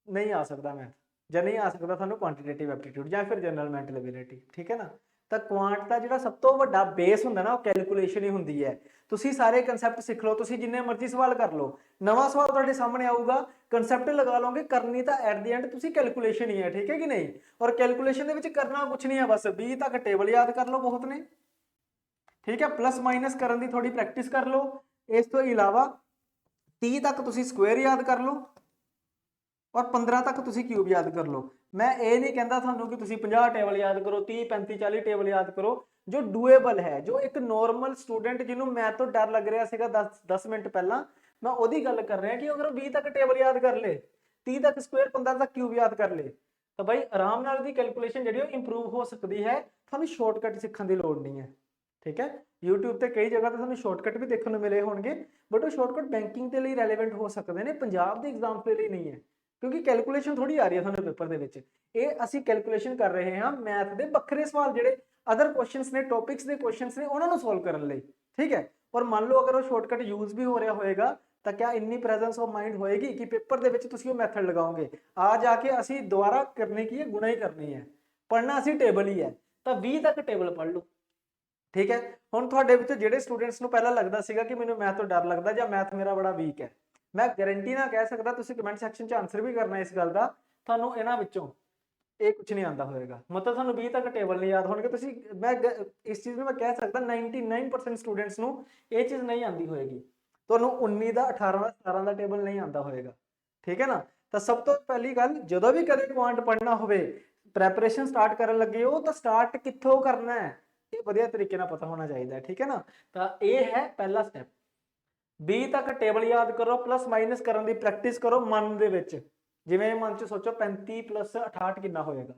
ਨਹੀਂ ਆ ਸਕਦਾ ਮੈਥ, ਜਾਂ ਨਹੀਂ ਆ ਸਕਦਾ ਤੁਹਾਨੂੰ ਕੁਆਂਟੀਟੇਟਿਵ ਐਪਟੀਟਿਊਡ ਜਾਂ ਫਿਰ ਜਨਰਲ ਮੈਂਟਲ ਐਬਿਲਿਟੀ, ਠੀਕ ਹੈ ਨਾ। ਤਾਂ ਕੁਆਂਟ ਦਾ ਜਿਹੜਾ ਸਭ ਤੋਂ ਵੱਡਾ ਬੇਸ ਹੁੰਦਾ ਨਾ ਉਹ ਕੈਲਕੂਲੇਸ਼ਨ ਹੀ ਹੁੰਦੀ ਹੈ। ਤੁਸੀਂ ਸਾਰੇ ਕਨਸੈਪਟ ਸਿੱਖ ਲਓ, ਤੁਸੀਂ ਜਿੰਨੇ ਮਰਜ਼ੀ ਸਵਾਲ ਕਰ ਲਓ, ਨਵਾਂ ਸਵਾਲ ਤੁਹਾਡੇ ਸਾਹਮਣੇ ਆਊਗਾ, ਕਨਸੈਪਟ ਲਗਾ ਲਓਗੇ, ਕਰਨੀ ਤਾਂ ਐਟ ਦੀ ਐਂਡ ਤੁਸੀਂ ਕੈਲਕੂਲੇਸ਼ਨ ਹੀ ਹੈ, ਠੀਕ ਹੈ ਕਿ ਨਹੀਂ। ਔਰ ਕੈਲਕੂਲੇਸ਼ਨ ਦੇ ਵਿੱਚ ਕਰਨਾ ਕੁਝ ਨਹੀਂ ਹੈ, ਬਸ 20 ਤੱਕ ਟੇਬਲ ਯਾਦ ਕਰ ਲਓ, ਬਹੁਤ ਨੇ, ਠੀਕ ਹੈ। ਪਲੱਸ ਮਾਈਨਸ ਕਰਨ ਦੀ ਥੋੜੀ ਪ੍ਰੈਕਟਿਸ ਕਰ ਲਓ। ਇਸ ਤੋਂ ਇਲਾਵਾ 30 ਤੱਕ ਤੁਸੀਂ ਸਕੁਅਰ ਯਾਦ ਕਰ ਲਓ ਔਰ 15 ਤੱਕ ਤੁਸੀਂ ਕਿਊਬ ਯਾਦ ਕਰ ਲਓ। ਮੈਂ ਇਹ ਨਹੀਂ ਕਹਿੰਦਾ ਤੁਹਾਨੂੰ ਕਿ ਤੁਸੀਂ 50 ਟੇਬਲ ਯਾਦ ਕਰੋ, 30 35 40 ਟੇਬਲ ਯਾਦ ਕਰੋ, ਜੋ ਡੂਏਬਲ ਹੈ, ਜੋ ਇੱਕ ਨੋਰਮਲ ਸਟੂਡੈਂਟ ਜਿਹਨੂੰ ਮੈਥ ਤੋਂ ਡਰ ਲੱਗ ਰਿਹਾ ਸੀਗਾ 10 ਮਿੰਟ ਪਹਿਲਾਂ, ਮੈਂ ਉਹਦੀ ਗੱਲ ਕਰ ਰਿਹਾ ਕਿ ਅਗਰ 20 ਤੱਕ ਟੇਬਲ ਯਾਦ ਕਰ ਲੇ, 30 ਤੱਕ ਸਕੁਅਰ, 15 ਤੱਕ ਕਿਊਬ ਯਾਦ ਕਰ ਲੇ, ਤਾਂ ਬਾਈ ਆਰਾਮ ਨਾਲ ਦੀ ਕੈਲਕੂਲੇਸ਼ਨ ਜਿਹੜੀ ਉਹ ਇੰਪਰੂਵ ਹੋ ਸਕਦੀ ਹੈ। ਤੁਹਾਨੂੰ ਸ਼ਾਰਟਕਟ ਸਿੱਖਣ ਦੀ ਲੋੜ ਨਹੀਂ ਹੈ, ਠੀਕ ਹੈ। YouTube ਤੇ ਕਈ ਜਗ੍ਹਾ ਤੇ ਤੁਹਾਨੂੰ ਸ਼ਾਰਟਕਟ ਵੀ ਦੇਖਣ ਨੂੰ ਮਿਲੇ ਹੋਣਗੇ, ਬਟ ਉਹ ਸ਼ਾਰਟਕਟ ਬੈਂਕਿੰਗ ਦੇ ਲਈ ਰੈਲੇਵੈਂਟ ਹੋ ਸਕਦੇ ਨੇ, ਪੰਜਾਬ ਦੇ ਐਗਜ਼ਾਮ ਦੇ ਲਈ ਨਹੀਂ ਹੈ, ਕਿਉਂਕਿ ਕੈਲਕੂਲੇਸ਼ਨ ਥੋੜੀ ਆ ਰਹੀ ਹੈ ਤੁਹਾਨੂੰ ਪੇਪਰ ਦੇ ਵਿੱਚ। ਇਹ ਅਸੀਂ ਕੈਲਕੂਲੇਸ਼ਨ ਕਰ ਰਹੇ ਹਾਂ ਮੈਥ ਦੇ ਵੱਖਰੇ ਸਵਾਲ, ਜਿਹੜੇ ਅਦਰ ਕੁਐਸਚਨਸ ਨੇ, ਟੌਪਿਕਸ ਦੇ ਕੁਐਸਚਨਸ ਨੇ, ਉਹਨਾਂ ਨੂੰ ਸੋਲਵ ਕਰਨ ਲਈ, ਠੀਕ ਹੈ। ਔਰ ਮੰਨ ਲਓ ਅਗਰ ਉਹ ਸ਼ਾਰਟਕਟ ਯੂਜ਼ ਵੀ ਹੋ ਰਿਹਾ ਹੋਏਗਾ ਤਾਂ ਕਿਆ ਇੰਨੀ ਪ੍ਰੈਜ਼ੈਂਸ ਆਫ ਮਾਈਂਡ ਹੋਏਗੀ ਕਿ ਪੇਪਰ ਦੇ ਵਿੱਚ ਤੁਸੀਂ ਉਹ ਮੈਥਡ ਲਗਾਓਗੇ। ਆ ਜਾ ਕੇ ਅਸੀਂ ਦੁਬਾਰਾ ਕਰਨੇ ਕੀ ਹੈ, ਗੁਣਾ ਹੀ ਕਰਨੀ ਹੈ, ਪੜ੍ਹਨਾ ਅਸੀਂ ਟੇਬਲ ਹੀ ਹੈ, ਤਾਂ 20 ਤੱਕ ਟੇਬਲ ਪੜ੍ਹ ਲਓ, ਠੀਕ ਹੈ। ਹੁਣ ਤੁਹਾਡੇ ਵਿੱਚ ਜਿਹੜੇ ਸਟੂਡੈਂਟਸ ਨੂੰ ਪਹਿਲਾਂ ਲੱਗਦਾ ਸੀਗਾ ਕਿ ਮੈਨੂੰ ਮੈਥ ਤੋਂ ਡਰ ਲੱਗਦਾ ਜਾਂ ਮੈਥ ਮੇਰਾ ਬੜਾ ਵੀਕ ਹੈ, ਮੈਂ ਗਾਰੰਟੀ ਨਾਲ ਕਹਿ ਸਕਦਾ, ਤੁਸੀਂ ਕਮੈਂਟ ਸੈਕਸ਼ਨ 'ਚ ਆਨਸਰ ਵੀ ਕਰਨਾ ਇਸ ਗੱਲ ਦਾ, ਤੁਹਾਨੂੰ ਇਹਨਾਂ ਵਿੱਚੋਂ ਇਹ ਕੁਝ ਨਹੀਂ ਆਉਂਦਾ ਹੋਏਗਾ, ਮਤਲਬ ਤੁਹਾਨੂੰ 20 ਤੱਕ ਟੇਬਲ ਨਹੀਂ ਯਾਦ ਹੋਣਗੇ। ਤੁਸੀਂ ਮੈਂ ਇਸ ਚੀਜ਼ ਨੂੰ ਮੈਂ ਕਹਿ ਸਕਦਾ 99% ਸਟੂਡੈਂਟਸ ਨੂੰ ਇਹ ਚੀਜ਼ ਨਹੀਂ ਆਉਂਦੀ ਹੋਏਗੀ, ਤੁਹਾਨੂੰ 19 ਦਾ, 18 ਦਾ, 17 ਦਾ ਟੇਬਲ ਨਹੀਂ ਆਉਂਦਾ ਹੋਏਗਾ, ਠੀਕ ਹੈ ਨਾ। ਤਾਂ ਸਭ ਤੋਂ ਪਹਿਲੀ ਗੱਲ, ਜਦੋਂ ਵੀ ਕਦੇ ਕੁਆਂਟ ਪੜ੍ਹਨਾ ਹੋਵੇ, ਪ੍ਰੈਪਰੇਸ਼ਨ ਸਟਾਰਟ ਕਰਨ ਲੱਗੇ ਹੋ, ਤਾਂ ਸਟਾਰਟ ਕਿੱਥੋਂ ਕਰਨਾ ਹੈ ਇਹ ਵਧੀਆ ਤਰੀਕੇ ਨਾਲ ਪਤਾ ਹੋਣਾ ਚਾਹੀਦਾ ਹੈ, ਠੀਕ ਹੈ ਨਾ। ਤਾਂ ਇਹ ਹੈ ਪਹਿਲਾ ਸਟੈਪ, 20 ਤੱਕ ਟੇਬਲ ਯਾਦ ਕਰੋ, ਪਲੱਸ ਮਾਈਨਸ ਕਰਨ ਦੀ ਪ੍ਰੈਕਟਿਸ ਕਰੋ ਮਨ ਦੇ ਵਿੱਚ। ਜਿਵੇਂ ਮਨ 'ਚ ਸੋਚੋ 35 + 68 ਕਿੰਨਾ ਹੋਏਗਾ,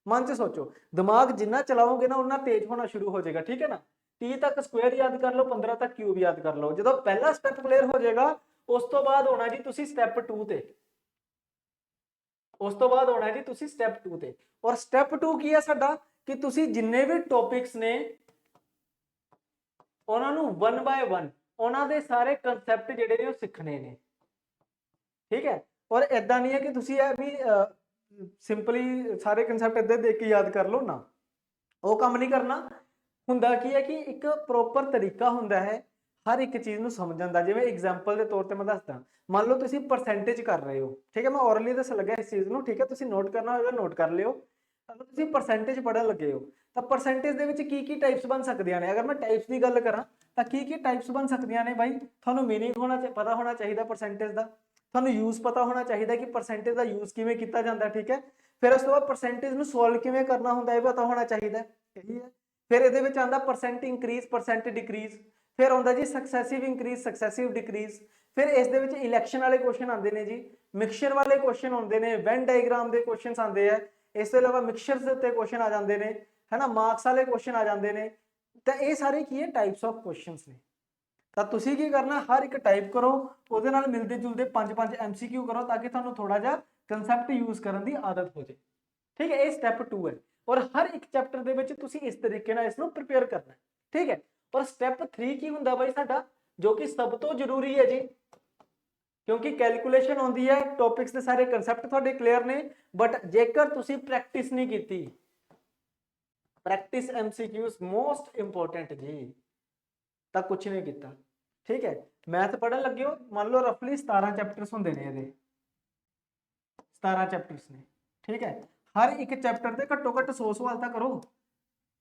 ਮਨ 'ਚ ਸੋਚੋ, ਦਿਮਾਗ ਜਿੰਨਾ ਚਲਾਓਗੇ ਨਾ ਉਨਾ ਤੇਜ਼ ਹੋਣਾ ਸ਼ੁਰੂ ਹੋ ਜਾਏਗਾ, ਠੀਕ ਹੈ ਨਾ। 30 ਤੱਕ ਸਕੁਅਰ ਯਾਦ ਕਰ ਲਓ, 15 ਤੱਕ ਕਿਊਬ ਯਾਦ ਕਰ ਲਓ। ਜਦੋਂ ਪਹਿਲਾ ਸਟੈਪ ਕਲੀਅਰ ਹੋ ਜਾਏਗਾ, ਉਸ ਤੋਂ ਬਾਅਦ ਹੋਣਾ ਜੀ ਤੁਸੀਂ ਸਟੈਪ 2 ਤੇ, ਉਸ ਤੋਂ ਬਾਅਦ ਹੋਣਾ ਜੀ ਤੁਸੀਂ ਸਟੈਪ 2 ਤੇ। ਔਰ ਸਟੈਪ 2 ਕੀ ਹੈ ਸਾਡਾ, ਕਿ ਤੁਸੀਂ ਜਿੰਨੇ ਵੀ ਟੌਪਿਕਸ ਨੇ ਉਹਨਾਂ ਨੂੰ 1 ਬਾਏ 1 ਉਹਨਾਂ ਦੇ ਸਾਰੇ ਕਨਸੈਪਟ ਜਿਹੜੇ ਨੇ ਉਹ ਸਿੱਖਣੇ ਨੇ, ਠੀਕ ਹੈ। ਔਰ ਇਦਾਂ ਨਹੀਂ ਹੈ ਕਿ ਤੁਸੀਂ ਇਹ ਵੀ ਸਿੰਪਲੀ ਸਾਰੇ ਕਨਸੈਪਟ ਇੱਦਾਂ ਦੇਖ ਕੇ ਯਾਦ ਕਰ ਲਓ ਨਾ, ਉਹ ਕੰਮ ਨਹੀਂ ਕਰਨਾ ਹੁੰਦਾ। ਕੀ ਹੈ ਕਿ ਇੱਕ ਪ੍ਰੋਪਰ ਤਰੀਕਾ ਹੁੰਦਾ ਹੈ ਹਰ ਇੱਕ ਚੀਜ਼ ਨੂੰ ਸਮਝਣ ਦਾ। ਜਿਵੇਂ ਐਗਜ਼ਾਮਪਲ ਦੇ ਤੌਰ ਤੇ ਮੈਂ ਦੱਸਦਾ, ਮੰਨ ਲਓ ਤੁਸੀਂ ਪਰਸੈਂਟੇਜ ਕਰ ਰਹੇ ਹੋ, ਠੀਕ ਹੈ, ਮੈਂ ਔਰਲੀ ਦੱਸਣ ਲੱਗਾ ਇਸ ਚੀਜ਼ ਨੂੰ, ਠੀਕ ਹੈ, ਤੁਸੀਂ ਨੋਟ ਕਰਨਾ ਹੋਵੇਗਾ ਨੋਟ ਕਰ ਲਿਓ। ਅਗਰ ਤੁਸੀਂ ਪਰਸੈਂਟੇਜ ਪੜ੍ਹਨ ਲੱਗੇ ਹੋ ਤਾਂ ਪਰਸੈਂਟੇਜ ਦੇ ਵਿੱਚ ਕੀ ਕੀ ਟਾਈਪਸ ਬਣ ਸਕਦੀਆਂ ਨੇ। ਅਗਰ ਮੈਂ ਟਾਈਪਸ ਦੀ ਗੱਲ ਕਰਾਂ ਤਾਂ ਕੀ ਕੀ ਟਾਈਪਸ ਬਣ ਸਕਦੀਆਂ ਨੇ ਬਾਈ, ਤੁਹਾਨੂੰ ਮੀਨਿੰਗ ਪਤਾ ਹੋਣਾ ਚਾਹੀਦਾ ਪਰਸੈਂਟੇਜ ਦਾ, ਤੁਹਾਨੂੰ ਯੂਜ਼ ਪਤਾ ਹੋਣਾ ਚਾਹੀਦਾ ਕਿ ਪਰਸੈਂਟੇਜ ਦਾ ਯੂਜ਼ ਕਿਵੇਂ ਕੀਤਾ ਜਾਂਦਾ, ਠੀਕ ਹੈ। ਫਿਰ ਉਸ ਤੋਂ ਬਾਅਦ ਪਰਸੈਂਟੇਜ ਨੂੰ ਸੋਲਵ ਕਿਵੇਂ ਕਰਨਾ ਹੁੰਦਾ ਇਹ ਪਤਾ ਹੋਣਾ ਚਾਹੀਦਾ, ਇਹੀ ਹੈ। ਫਿਰ ਇਹਦੇ ਵਿੱਚ ਆਉਂਦਾ ਪਰਸੈਂਟ ਇੰਕਰੀਜ਼, ਪਰਸੈਂਟ ਡਿਕਰੀਜ਼, ਫਿਰ ਆਉਂਦਾ ਜੀ ਸਕਸੈਸਿਵ ਇੰਕਰੀਜ਼, ਸਕਸੈਸਿਵ ਡਿਕਰੀਜ਼। ਫਿਰ ਇਸ ਦੇ ਵਿੱਚ ਇਲੈਕਸ਼ਨ ਵਾਲੇ ਕੁਐਸਚਨ ਆਉਂਦੇ ਨੇ ਜੀ, ਮਿਕਸਚਰ ਵਾਲੇ ਕੁਐਸਚਨ ਆਉਂਦੇ ਨੇ, ਵੈਨ ਡਾਇਗਰਾਮ ਦੇ ਕੁਐਸਚਨਸ ਆਉਂਦੇ ਆ, ਇਸ ਤੋਂ ਇਲਾਵਾ ਮਿਕਸਚਰਸ ਦੇ ਉੱਤੇ ਕੁਐਸਚਨ ਆ ਜਾਂਦੇ ਨੇ, ਹੈਨਾ, ਮਾਰਕਸ ਵਾਲੇ ਕੁਐਸਚਨ ਆ ਜਾਂਦੇ ਨੇ। ਤਾਂ ਇਹ ਸਾਰੇ ਕੀ ਹੈ, ਟਾਈਪਸ ਆਫ ਕੁਐਸਚਨਸ ਨੇ। ਤਾਂ ਤੁਸੀਂ ਕੀ ਕਰਨਾ, ਹਰ ਇੱਕ ਟਾਈਪ ਕਰੋ, ਉਹਦੇ ਨਾਲ ਮਿਲਦੇ ਜੁਲਦੇ 5-5 MCQ ਕਰੋ, ਤਾਂ ਕਿ ਤੁਹਾਨੂੰ ਥੋੜਾ ਜਿਹਾ ਕਨਸੈਪਟ ਯੂਜ਼ ਕਰਨ ਦੀ ਆਦਤ ਹੋ ਜਾਏ, ਠੀਕ ਹੈ। ਇਹ ਸਟੈਪ 2 ਹੈ। ਔਰ ਹਰ ਇੱਕ ਚੈਪਟਰ ਦੇ ਵਿੱਚ ਤੁਸੀਂ ਇਸ ਤਰੀਕੇ ਨਾਲ ਇਸ ਨੂੰ ਪ੍ਰਿਪੇਅਰ ਕਰਨਾ, ਠੀਕ ਹੈ। ਪਰ ਸਟੈਪ 3 ਕੀ ਹੁੰਦਾ ਬਾਈ ਸਾਡਾ, ਜੋ ਕਿ ਸਭ ਤੋਂ ਜ਼ਰੂਰੀ ਹੈ ਜੀ, ਕਿਉਂਕਿ ਕੈਲਕੂਲੇਸ਼ਨ ਆਉਂਦੀ ਹੈ, ਟੌਪਿਕਸ ਦੇ ਸਾਰੇ ਕਨਸੈਪਟ ਤੁਹਾਡੇ ਕਲੀਅਰ ਨੇ, ਬਟ ਜੇਕਰ ਤੁਸੀਂ ਪ੍ਰੈਕਟਿਸ ਨਹੀਂ ਕੀਤੀ, ਪ੍ਰੈਕਟਿਸ MCQs ਮੋਸਟ ਇੰਪੋਰਟੈਂਟ ਜੀ, ਤਾਂ ਕੁਝ ਨਹੀਂ ਕੀਤਾ, ਠੀਕ ਹੈ। ਮੈਥ ਪੜ੍ਹਨ ਲੱਗੇ ਹੋ, ਮੰਨ ਲਓ ਰਫਲੀ 17 ਚੈਪਟਰਸ ਹੁੰਦੇ ਨੇ, ਇਹਦੇ 17 ਚੈਪਟਰਸ ਨੇ, ਠੀਕ ਹੈ। ਹਰ ਇੱਕ ਚੈਪਟਰ ਦੇ ਘੱਟੋ ਘੱਟ 100 ਸਵਾਲ ਤਾਂ ਕਰੋ।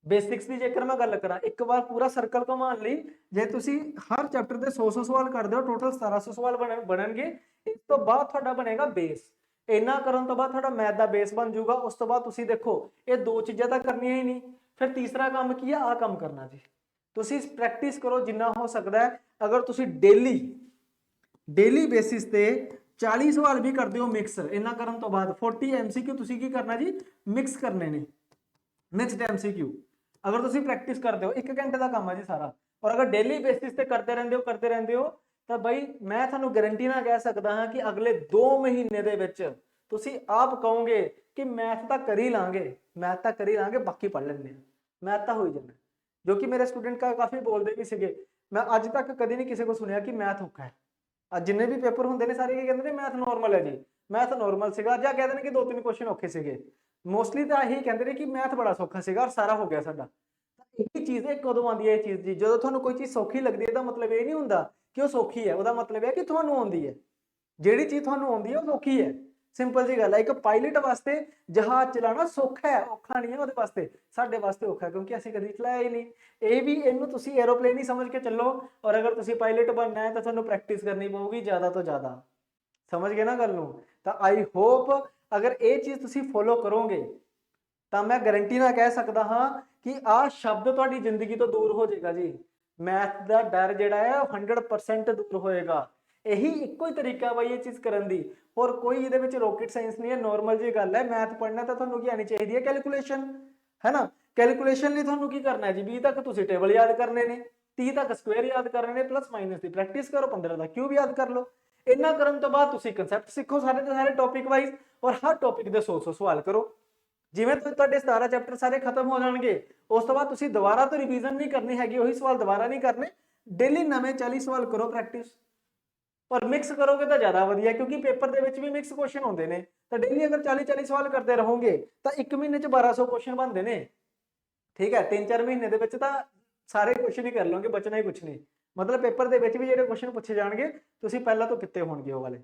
ਬੇਸਿਕਸ ਦੀ ਜੇਕਰ ਮੈਂ ਗੱਲ ਕਰਾਂ, ਇੱਕ ਵਾਰ ਪੂਰਾ ਸਰਕਲ ਘੁਮਾਉਣ ਲਈ ਜੇ ਤੁਸੀਂ ਹਰ ਚੈਪਟਰ ਦੇ 100 ਸਵਾਲ ਕਰਦੇ ਹੋ, ਟੋਟਲ 1700 ਸਵਾਲ ਬਣਨਗੇ। ਇਸ ਤੋਂ ਬਾਅਦ ਤੁਹਾਡਾ ਬਣੇਗਾ ਬੇਸ। ਇੰਨਾ ਕਰਨ ਤੋਂ ਬਾਅਦ ਤੁਹਾਡਾ ਮੈਥ ਦਾ ਬੇਸ ਬਣ ਜਾਊਗਾ। ਉਸ ਤੋਂ ਬਾਅਦ ਤੁਸੀਂ ਦੇਖੋ, ਇਹ ਦੋ ਚੀਜ਼ਾਂ ਤਾਂ ਕਰਨੀਆਂ ਹੀ ਨਹੀਂ, ਫਿਰ ਤੀਸਰਾ ਕੰਮ ਕੀ ਹੈ, ਆਹ ਕੰਮ ਕਰਨਾ ਜੀ। ਤੁਸੀਂ ਪ੍ਰੈਕਟਿਸ ਕਰੋ ਜਿੰਨਾ ਹੋ ਸਕਦਾ ਹੈ। ਅਗਰ ਤੁਸੀਂ ਡੇਲੀ ਬੇਸਿਸ ਤੇ 40 ਸਵਾਲ ਵੀ ਕਰਦੇ ਹੋ ਮਿਕਸ, ਇਹਨਾਂ ਕਰਨ ਤੋਂ ਬਾਅਦ 40 MCQ ਤੁਸੀਂ ਕੀ ਕਰਨਾ ਜੀ, ਮਿਕਸ ਕਰਨੇ ਨੇ, ਮਿਕਸਡ MCQ। ਅਗਰ ਤੁਸੀਂ ਪ੍ਰੈਕਟਿਸ ਕਰਦੇ ਹੋ, 1 ਘੰਟੇ ਦਾ ਕੰਮ ਹੈ ਜੀ ਸਾਰਾ। ਔਰ ਅਗਰ ਡੇਲੀ ਬੇਸਿਸ ਤੇ ਕਰਦੇ ਰਹਿੰਦੇ ਹੋ ਤਾਂ ਬਾਈ ਮੈਂ ਤੁਹਾਨੂੰ ਗਾਰੰਟੀ ਨਾਲ ਕਹਿ ਸਕਦਾ ਹਾਂ ਕਿ ਅਗਲੇ 2 ਮਹੀਨੇ ਦੇ ਵਿੱਚ ਤੁਸੀਂ ਆਪ ਕਹੋਗੇ कि मैथ तो कर ही लांगे, मैथ तो कर ही लांगे, बाकी पढ़ लेंगे, मैथ तो हो ही जाना। जो कि मेरे स्टूडेंट का काफ़ी बोलते भी सीगे, मैं अज तक कभी नहीं किसी को सुनिया कि मैथ औखा है। जिन्ने भी पेपर होंगे ने सारे कहते हैं मैथ नॉर्मल है जी, मैथ नॉर्मल सीगा, ਜਾਂ कहते हैं कि 2-3 क्वेश्चन औखे सीगे। मोस्टली तो यही कहते हैं कि मैथ बड़ा सौखा सीगा और सारा हो गया साडा। यही चीज़ है, कदों आती है ये चीज़ जी, जो तुहानूं कोई चीज़ सौखी लगती है, मतलब ये नहीं होंदा कि वो सौखी है, उसका मतलब है कि तुहानूं आउंदी है। ਜਿਹੜੀ ਚੀਜ਼ ਤੁਹਾਨੂੰ ਆਉਂਦੀ ਹੈ ਉਹ ਸੌਖੀ ਹੈ, ਸਿੰਪਲ ਜੀ ਗੱਲ ਹੈ। ਇੱਕ ਪਾਇਲਟ ਵਾਸਤੇ ਜਹਾਜ਼ ਚਲਾਉਣਾ ਸੌਖਾ ਹੈ, ਔਖਾ ਨਹੀਂ ਹੈ ਉਹਦੇ ਵਾਸਤੇ, ਸਾਡੇ ਵਾਸਤੇ ਔਖਾ ਕਿਉਂਕਿ ਅਸੀਂ ਕਦੀ ਚਲਾਇਆ ਹੀ ਨਹੀਂ। ਇਹ ਵੀ ਇਹਨੂੰ ਤੁਸੀਂ 에ਅਰੋਪਲੇਨ ਹੀ ਸਮਝ ਕੇ ਚੱਲੋ, ਔਰ ਅਗਰ ਤੁਸੀਂ ਪਾਇਲਟ ਬਣਨਾ ਹੈ ਤਾਂ ਤੁਹਾਨੂੰ ਪ੍ਰੈਕਟਿਸ ਕਰਨੀ ਪਊਗੀ ਜ਼ਿਆਦਾ ਤੋਂ ਜ਼ਿਆਦਾ। ਸਮਝ ਗਏ ਨਾ ਗੱਲ ਨੂੰ? ਤਾਂ ਆਈ ਹੋਪ ਅਗਰ ਇਹ ਚੀਜ਼ ਤੁਸੀਂ ਫੋਲੋ ਕਰੋਗੇ ਤਾਂ ਮੈਂ ਗਾਰੰਟੀ ਨਾਲ ਕਹਿ ਸਕਦਾ ਹਾਂ ਕਿ ਆਹ ਸ਼ਬਦ ਤੁਹਾਡੀ ਜ਼ਿੰਦਗੀ ਤੋਂ ਦੂਰ ਹੋ ਜਾਏਗਾ ਜੀ। ਮੈਥ ਦਾ ਡਰ ਜਿਹੜਾ ਹੈ 100% ਦੂਰ ਹੋਏਗਾ। यही इको ही तरीका बाई ये चीज़ करन दी, और कोई ये रॉकेट साइंस नहीं है, नॉर्मल जी गल है। मैथ पढ़ना तो तुहानूं की आनी चाहिए है कैलकुलेशन, है ना। कैलकुलेशन लिए तुहानूं की करना है जी, 20 तक तुसीं टेबल याद करने ने, 30 तक स्क्वेयर याद करने ने, प्लस माइनस की प्रैक्टिस करो, 15 तक क्यूब याद कर लो। इन्ना करन तो बाद तुसीं कंसैप्ट सीखो सारे के सारे टॉपिक वाइज, और हर टॉपिक के 100 सवाल करो। जिवें तुहाडे 17 चैप्टर सारे खत्म हो जाएंगे, उस तो बाद तुसीं दोबारा तो रिवीजन नहीं करनी हैगी, वही सवाल दोबारा नहीं करने, डेली नवे 40 सवाल करो प्रैक्टिस, और मिक्स करोगे तो ज़्यादा वधिया, क्योंकि पेपर के भी मिक्स क्वेश्चन होंगे ने। तो डेली अगर 40-40 सवाल करते रहोगे तो एक महीने 1200 क्वेश्चन बनते हैं। ठीक है, 3-4 महीने के तो सारे क्वेश्चन ही कर लोगे, बचना ही कुछ नहीं। मतलब पेपर के भी जो क्वेश्चन पूछे जाएंगे तुसीं पहला तो कितने होणगे वो वाले।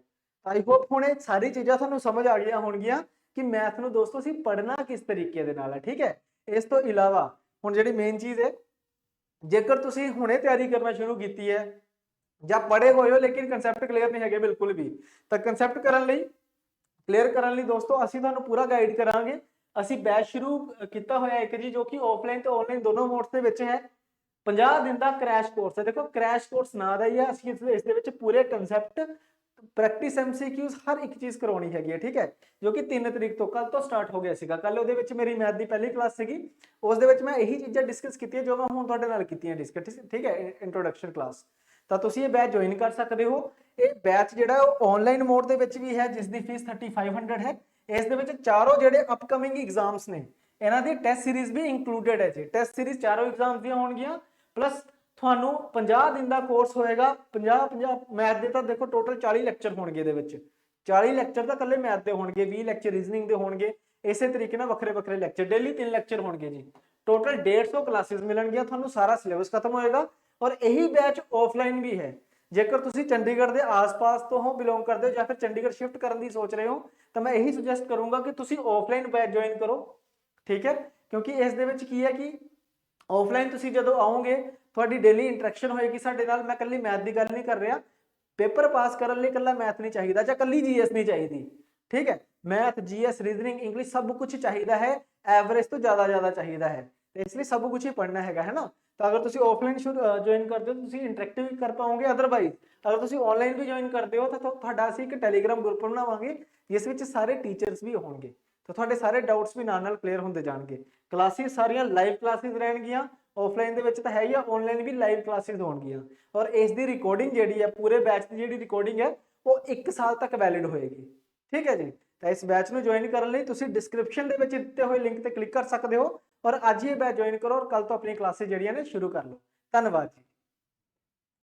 आई होप हुण ये सारी चीज़ां तुहानूं समझ आ गई होणगियां कि मैथ नूं दोस्तों असीं पढ़ना किस तरीके दे नाल है। ठीक है, इस तो इलावा हुण जिहड़ी मेन चीज़ है, जेकर तुसीं हुणे तैयारी करना शुरू की है ਜਾਂ पढ़े हुए हो लेकिन कंसैप्ट क्लीयर नहीं है बिल्कुल भी, तो कंसैप्ट करने लई क्लीयर करने लई दोस्तों असीं तुहानूं पूरा गाइड करांगे। असीं बैच शुरू किया होया एक जी, जो कि ऑफलाइन तो ऑनलाइन दोनों मोड्स दे विच है। 50 दिन का क्रैश कोर्स है। देखो क्रैश कोर्स ना दा ही है, असीं इस दे विच पूरे कंसैप्ट, प्रैक्टिस MCQs हर एक चीज़ करवानी हैगी है। ठीक है, जो कि 3 तरीक तो कल तो स्टार्ट हो गया सीगा। कल उहदे विच मेरी मैथ की पहली क्लास सीगी, उस दे विच मैं यही चीज़ां डिस्कस कीतियां जो मैं हुण तुहाडे नाल कीतियां डिस्कस। ठीक है, इंट्रोडक्शन क्लास तो तुसीं ये बैच ज्वाइन कर सकते हो। ये बैच जिहड़ा ऑनलाइन मोड दे विच भी है, जिसकी फीस 3500 है। इस दे विच चारों जिहड़े अपकमिंग एग्जाम्स ने, इन्हां दी टेस्ट सीरीज भी इंक्लूडेड है जी। टेस्ट सीरीज चारों एग्जाम्स दी होणगियां, प्लस ਤੁਹਾਨੂੰ 50 दिन का कोर्स होएगा। 50 मैथ के तो देखो टोटल 40 लैक्चर होणगे दे विच, 40 लैक्चर तो कल्ले मैथ के होणगे, 20 लैक्चर रीजनिंग के होणगे। इस तरीके नाल वखरे वखरे लैक्चर, डेली 3 लैक्चर होणगे जी। टोटल 150 क्लासेस मिलणगियां, तुहानूं सारा सिलेबस खत्म होएगा। और यही बैच ऑफलाइन भी है। जेकर तुसीं चंडीगढ़ के आस पास तो हो, बिलोंग करते हो, या फिर चंडीगढ़ शिफ्ट करने की सोच रहे हो, तो मैं यही सुजैसट करूँगा कि तुसीं ऑफलाइन बैच ज्वाइन करो। ठीक है, क्योंकि इस दे विच की है कि ऑफलाइन तुसीं जदों आओगे तुहाडी डेली इंटरैक्शन होएगी साडे नाल। मैं कल्ली मैथ की गल नहीं कर रहा, पेपर पास करने लई कल्ला मैथ नहीं चाहिए, जां कल्ली GS नहीं चाहिए। ठीक है, मैथ GS रीजनिंग इंग्लिश सब कुछ चाहिए है, एवरेज तो ज़्यादा चाहिए है, इसलिए सब कुछ ही पढ़ना है ना। तो अगर तुसीं ऑफलाइन ज्वाइन करते हो तो तुसीं इंटरैक्टिव भी कर पाओगे। अदरवाइज अगर तुसीं ऑनलाइन भी ज्वाइन करते हो तो तुहाडा असीं एक टैलीग्राम ग्रुप बनावांगे, जिस विच सारे टीचर्स भी होणगे, तो तुहाडे सारे डाउट्स भी नाल क्लीयर होंदे जाणगे। क्लासेस सारियां लाइव क्लासेस रहणगियां, ऑफलाइन दे विच तां है ही आ, ऑनलाइन भी लाइव क्लासेस होणगियां। और इस दी रिकॉर्डिंग जिहड़ी है, पूरे बैच की जिहड़ी रिकॉर्डिंग है वो 1 साल तक वैलिड होएगी। ठीक है जी, तो इस बैच में ज्वाइन करने लई तुसीं डिस्क्रिप्शन दे विच दित्ते हुए लिंक ते क्लिक कर सकते हो, और अज ही बैच ज्वाइन करो और कल तो अपनी क्लासेस जिहड़ियां ने शुरू कर लो। धन्नवाद जी।